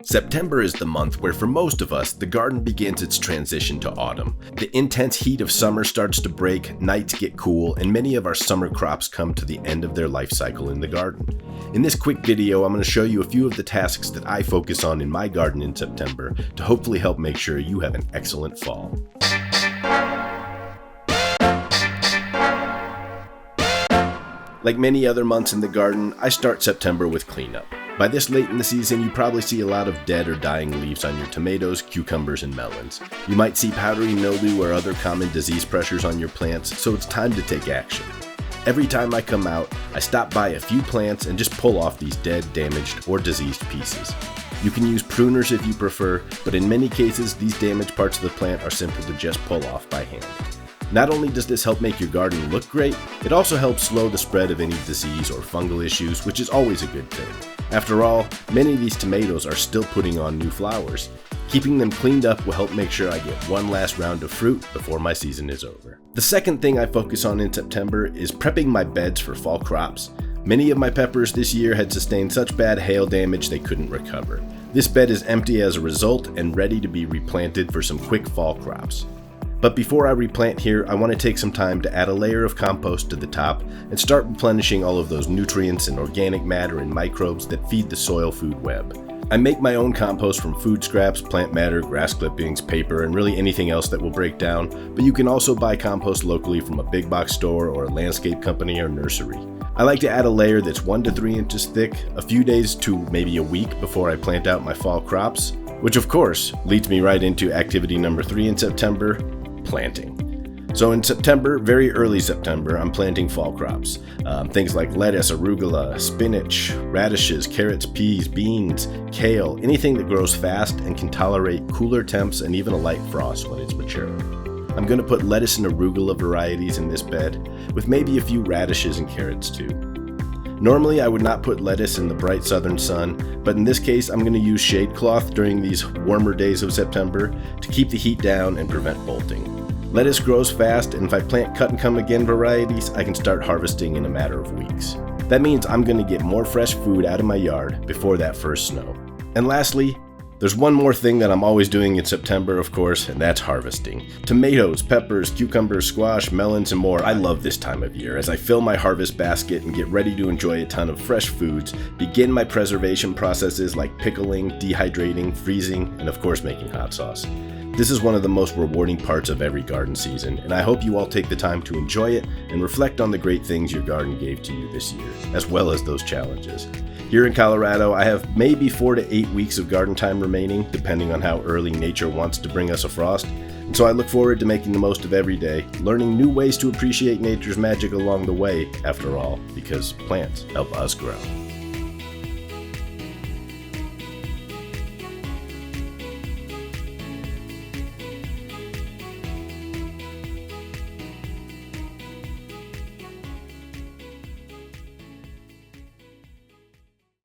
September is the month where for most of us, the garden begins its transition to autumn. The intense heat of summer starts to break, nights get cool, and many of our summer crops come to the end of their life cycle in the garden. In this quick video, I'm going to show you a few of the tasks that I focus on in my garden in September to hopefully help make sure you have an excellent fall. Like many other months in the garden, I start September with cleanup. By this late in the season, you probably see a lot of dead or dying leaves on your tomatoes, cucumbers, and melons. You might see powdery mildew or other common disease pressures on your plants, so it's time to take action. Every time I come out, I stop by a few plants and just pull off these dead, damaged, or diseased pieces. You can use pruners if you prefer, but in many cases, these damaged parts of the plant are simple to just pull off by hand. Not only does this help make your garden look great, it also helps slow the spread of any disease or fungal issues, which is always a good thing. After all, many of these tomatoes are still putting on new flowers. Keeping them cleaned up will help make sure I get one last round of fruit before my season is over. The second thing I focus on in September is prepping my beds for fall crops. Many of my peppers this year had sustained such bad hail damage they couldn't recover. This bed is empty as a result and ready to be replanted for some quick fall crops. But before I replant here, I want to take some time to add a layer of compost to the top and start replenishing all of those nutrients and organic matter and microbes that feed the soil food web. I make my own compost from food scraps, plant matter, grass clippings, paper, and really anything else that will break down, but you can also buy compost locally from a big box store or a landscape company or nursery. I like to add a layer that's 1 to 3 inches thick, a few days to maybe a week before I plant out my fall crops, which of course leads me right into activity number 3 in September, planting. So in September, very early September, I'm planting fall crops. Things like lettuce, arugula, spinach, radishes, carrots, peas, beans, kale, anything that grows fast and can tolerate cooler temps and even a light frost when it's mature. I'm going to put lettuce and arugula varieties in this bed, with maybe a few radishes and carrots too. Normally I would not put lettuce in the bright southern sun, but in this case I'm going to use shade cloth during these warmer days of September to keep the heat down and prevent bolting. Lettuce grows fast, and if I plant cut and come again varieties, I can start harvesting in a matter of weeks. That means I'm going to get more fresh food out of my yard before that first snow. And lastly, there's one more thing that I'm always doing in September, of course, and that's harvesting. Tomatoes, peppers, cucumbers, squash, melons, and more. I love this time of year as I fill my harvest basket and get ready to enjoy a ton of fresh foods, begin my preservation processes like pickling, dehydrating, freezing, and of course making hot sauce. This is one of the most rewarding parts of every garden season, and I hope you all take the time to enjoy it and reflect on the great things your garden gave to you this year, as well as those challenges. Here in Colorado, I have maybe 4 to 8 weeks of garden time remaining, depending on how early nature wants to bring us a frost, and so I look forward to making the most of every day, learning new ways to appreciate nature's magic along the way, after all, because plants help us grow.